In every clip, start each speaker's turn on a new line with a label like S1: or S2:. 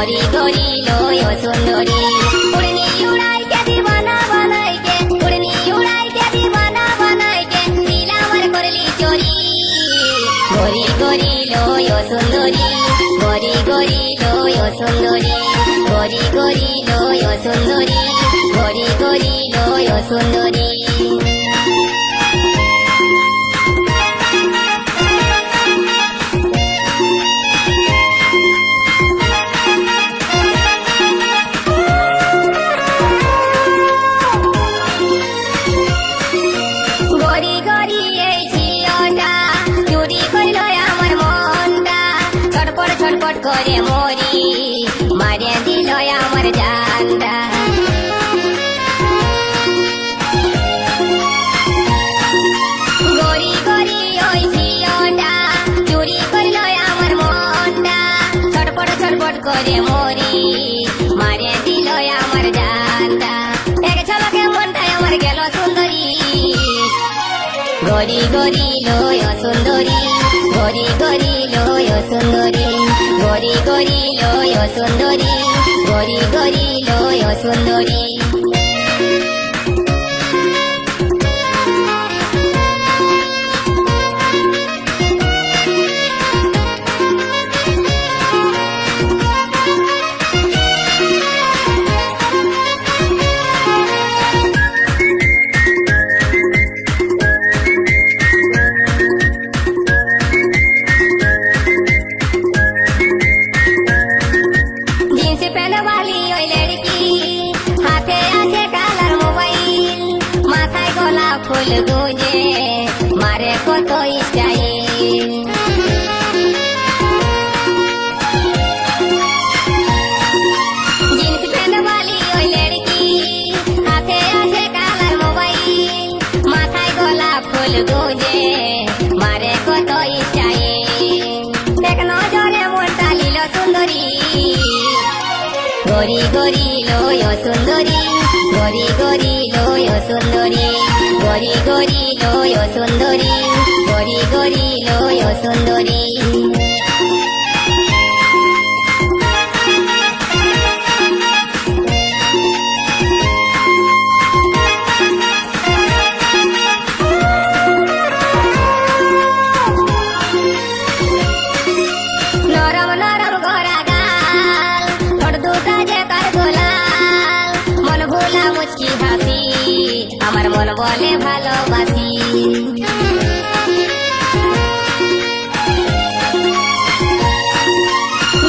S1: গরি গরি লয় সুন্দরী উড়নি উড়াইতে দিবানা বানাইতে উড়নি উড়াইতে দিবানা বানাইতে দিল আমার করলি চোরি গরি গরি লয় সুন্দরী গরি গরি লয় সুন্দরী গরি গরি লয় সুন্দরী গরি গরি লয় সুন্দরী গরি গরি এই ঝিওটা চুরি করল আমার মনটা ছটপট ছটপট করে মরি মারিয়ে দিল আমার জানটা গরি গরি ওই ঝিওটা চুরি করল আমার মনটা ছটপট ছটপট করে মরি মারিয়ে দিল আমার জানটা এক ঝলকে মনটাই আমার গেল সুন্দরী গরি গরি লয় সুন্দরী গরি গরি লয় সুন্দরী গরি গরি লয় সুন্দরী গরি গরি লয় সুন্দরী वाली ओई लड़की हाथे आछे कालार मोबाइल माथाय गोलाप फुल गुजे मारे कत स्टाइल जीन्स पैंट वाली ओई लड़की हाथे आछे कालार मोबाइल माथाय गोलाप फुल गुजे मारे कत स्टाइल एक नजरे मनटा लील सुंदरी গরি গরি লয় সুন্দরী গরি গরি লয় সুন্দরী গরি গরি লয় সুন্দরী গরি গরি লয় সুন্দরী নরম নরম গড়া গাল ঠোঁট দুটা যে তার গোলাল মন ভোলা মুচকি হাসি আমার মন বলে ভালোবাসি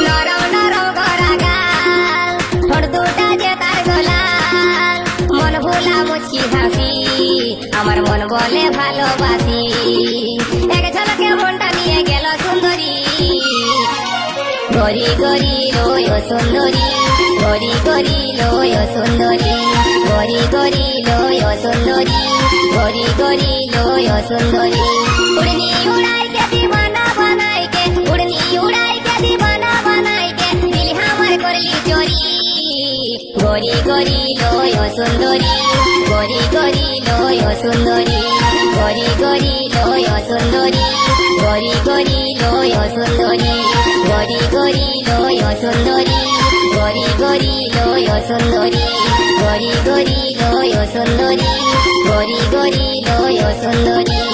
S1: নরম নরম গড়া গাল ঠোঁট দুটা যে তার গোলাল মন ভোলা মুচকি হাসি আমার মন বলে ভালোবাসি এক ঝলকে মনটা নিয়ে গেল সুন্দরী গরি গরি লয় সুন্দরী গরি গরি লয় সুন্দরী গরি গরি লয় সুন্দরী গরি গরি লয় সুন্দরী উড়নি উড়াইতে দিবানা বানাইতে উড়নি উড়াইতে দিবানা বানাইতে দিল আমার করলি চোরি গরি গরি লয় সুন্দরী গরি গরি লয় সুন্দরী গরি গরি লয় সুন্দরী গরি গরি লয় সুন্দরী গরি গরি লয় সুন্দরী গরি গরি লয় সুন্দরী গরি গরি লয় সুন্দরী গরি গরি লয় সুন্দরী